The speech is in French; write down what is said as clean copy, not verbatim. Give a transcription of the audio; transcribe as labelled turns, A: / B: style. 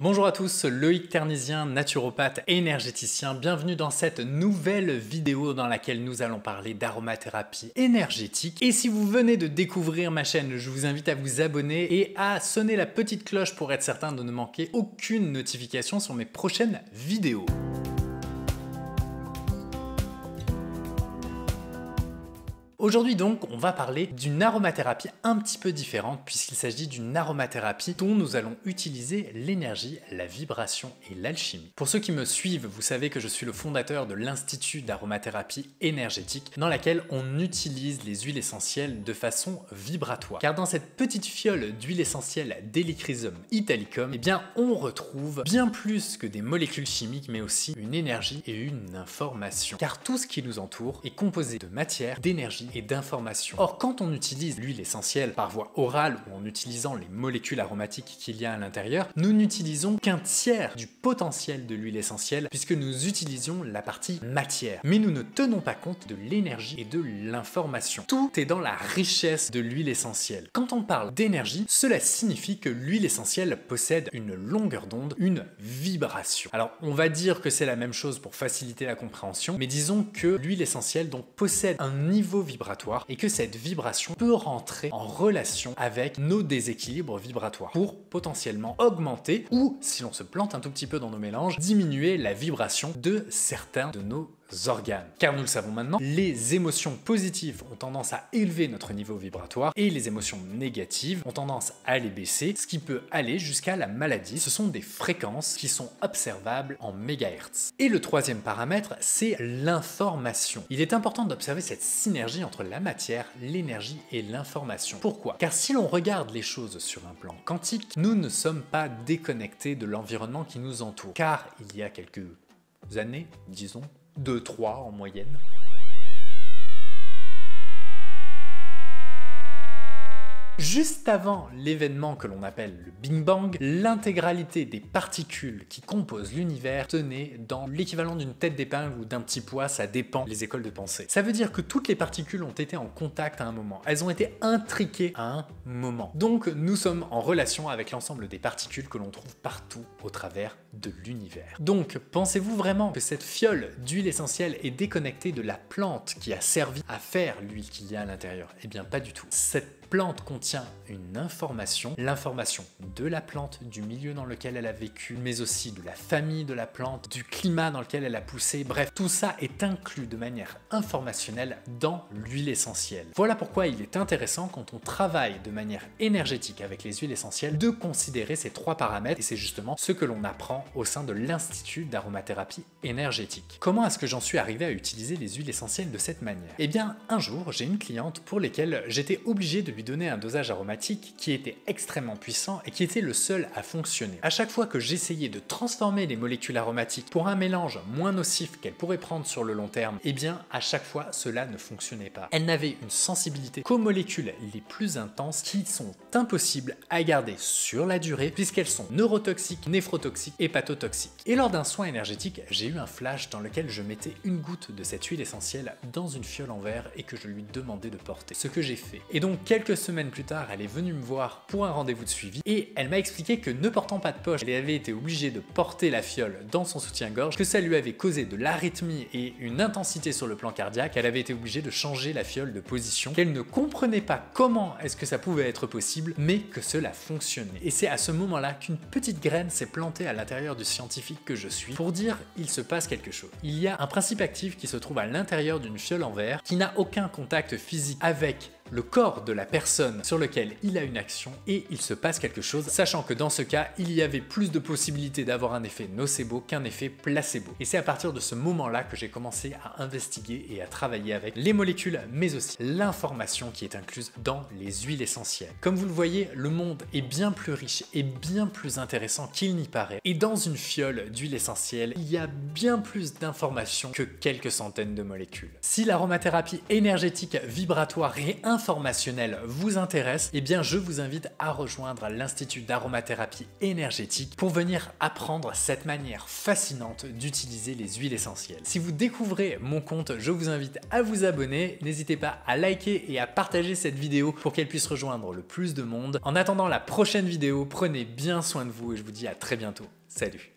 A: Bonjour à tous, Loïc Ternisien, naturopathe et énergéticien. Bienvenue dans cette nouvelle vidéo dans laquelle nous allons parler d'aromathérapie énergétique. Et si vous venez de découvrir ma chaîne, je vous invite à vous abonner et à sonner la petite cloche pour être certain de ne manquer aucune notification sur mes prochaines vidéos. Aujourd'hui donc, on va parler d'une aromathérapie un petit peu différente puisqu'il s'agit d'une aromathérapie dont nous allons utiliser l'énergie, la vibration et l'alchimie. Pour ceux qui me suivent, vous savez que je suis le fondateur de l'Institut d'aromathérapie énergétique dans laquelle on utilise les huiles essentielles de façon vibratoire. Car dans cette petite fiole d'huile essentielle d'Helichrysum italicum, eh bien on retrouve bien plus que des molécules chimiques mais aussi une énergie et une information. Car tout ce qui nous entoure est composé de matière, d'énergie et d'informations. Or, quand on utilise l'huile essentielle par voie orale ou en utilisant les molécules aromatiques qu'il y a à l'intérieur, nous n'utilisons qu'un tiers du potentiel de l'huile essentielle puisque nous utilisons la partie matière. Mais nous ne tenons pas compte de l'énergie et de l'information. Tout est dans la richesse de l'huile essentielle. Quand on parle d'énergie, cela signifie que l'huile essentielle possède une longueur d'onde, une vibration. Alors, on va dire que c'est la même chose pour faciliter la compréhension, mais disons que l'huile essentielle donc possède un niveau vibratoire et que cette vibration peut rentrer en relation avec nos déséquilibres vibratoires pour potentiellement augmenter ou, si l'on se plante un tout petit peu dans nos mélanges, diminuer la vibration de certains de nos organes. Car nous le savons maintenant, les émotions positives ont tendance à élever notre niveau vibratoire et les émotions négatives ont tendance à les baisser, ce qui peut aller jusqu'à la maladie. Ce sont des fréquences qui sont observables en mégahertz. Et le troisième paramètre, c'est l'information. Il est important d'observer cette synergie entre la matière, l'énergie et l'information. Pourquoi? Car si l'on regarde les choses sur un plan quantique, nous ne sommes pas déconnectés de l'environnement qui nous entoure. Car il y a quelques années, disons, 2-3 en moyenne. Juste avant l'événement que l'on appelle le Big Bang, l'intégralité des particules qui composent l'univers tenaient dans l'équivalent d'une tête d'épingle ou d'un petit pois, ça dépend des écoles de pensée. Ça veut dire que toutes les particules ont été en contact à un moment, elles ont été intriquées à un moment. Donc nous sommes en relation avec l'ensemble des particules que l'on trouve partout au travers de l'univers. Donc pensez-vous vraiment que cette fiole d'huile essentielle est déconnectée de la plante qui a servi à faire l'huile qu'il y a à l'intérieur? Eh bien pas du tout. Cette plante contient une information, l'information de la plante, du milieu dans lequel elle a vécu, mais aussi de la famille de la plante, du climat dans lequel elle a poussé, bref, tout ça est inclus de manière informationnelle dans l'huile essentielle. Voilà pourquoi il est intéressant quand on travaille de manière énergétique avec les huiles essentielles de considérer ces trois paramètres et c'est justement ce que l'on apprend au sein de l'Institut d'aromathérapie énergétique. Comment est-ce que j'en suis arrivé à utiliser les huiles essentielles de cette manière? Eh bien, un jour, j'ai une cliente pour laquelle j'étais obligé de lui donner un dosage aromatique qui était extrêmement puissant et qui était le seul à fonctionner. À chaque fois que j'essayais de transformer les molécules aromatiques pour un mélange moins nocif qu'elle pourrait prendre sur le long terme, eh bien à chaque fois cela ne fonctionnait pas. Elle n'avait une sensibilité qu'aux molécules les plus intenses qui sont impossibles à garder sur la durée puisqu'elles sont neurotoxiques, néphrotoxiques et hépatotoxiques. Et lors d'un soin énergétique, j'ai eu un flash dans lequel je mettais une goutte de cette huile essentielle dans une fiole en verre et que je lui demandais de porter. Ce que j'ai fait. Et donc quelques semaines plus tard, elle est venue me voir pour un rendez-vous de suivi et elle m'a expliqué que ne portant pas de poche, elle avait été obligée de porter la fiole dans son soutien-gorge, que ça lui avait causé de l'arythmie et une intensité sur le plan cardiaque, elle avait été obligée de changer la fiole de position, qu'elle ne comprenait pas comment est-ce que ça pouvait être possible, mais que cela fonctionnait. Et c'est à ce moment-là qu'une petite graine s'est plantée à l'intérieur du scientifique que je suis pour dire il se passe quelque chose. Il y a un principe actif qui se trouve à l'intérieur d'une fiole en verre qui n'a aucun contact physique avec le corps de la personne sur lequel il a une action et il se passe quelque chose, sachant que dans ce cas, il y avait plus de possibilités d'avoir un effet nocebo qu'un effet placebo. Et c'est à partir de ce moment-là que j'ai commencé à investiguer et à travailler avec les molécules, mais aussi l'information qui est incluse dans les huiles essentielles. Comme vous le voyez, le monde est bien plus riche et bien plus intéressant qu'il n'y paraît. Et dans une fiole d'huile essentielle, il y a bien plus d'informations que quelques centaines de molécules. Si l'aromathérapie énergétique vibratoire est informationnel vous intéresse, eh bien je vous invite à rejoindre l'Institut d'aromathérapie énergétique pour venir apprendre cette manière fascinante d'utiliser les huiles essentielles. Si vous découvrez mon compte, je vous invite à vous abonner. N'hésitez pas à liker et à partager cette vidéo pour qu'elle puisse rejoindre le plus de monde. En attendant la prochaine vidéo, prenez bien soin de vous et je vous dis à très bientôt. Salut!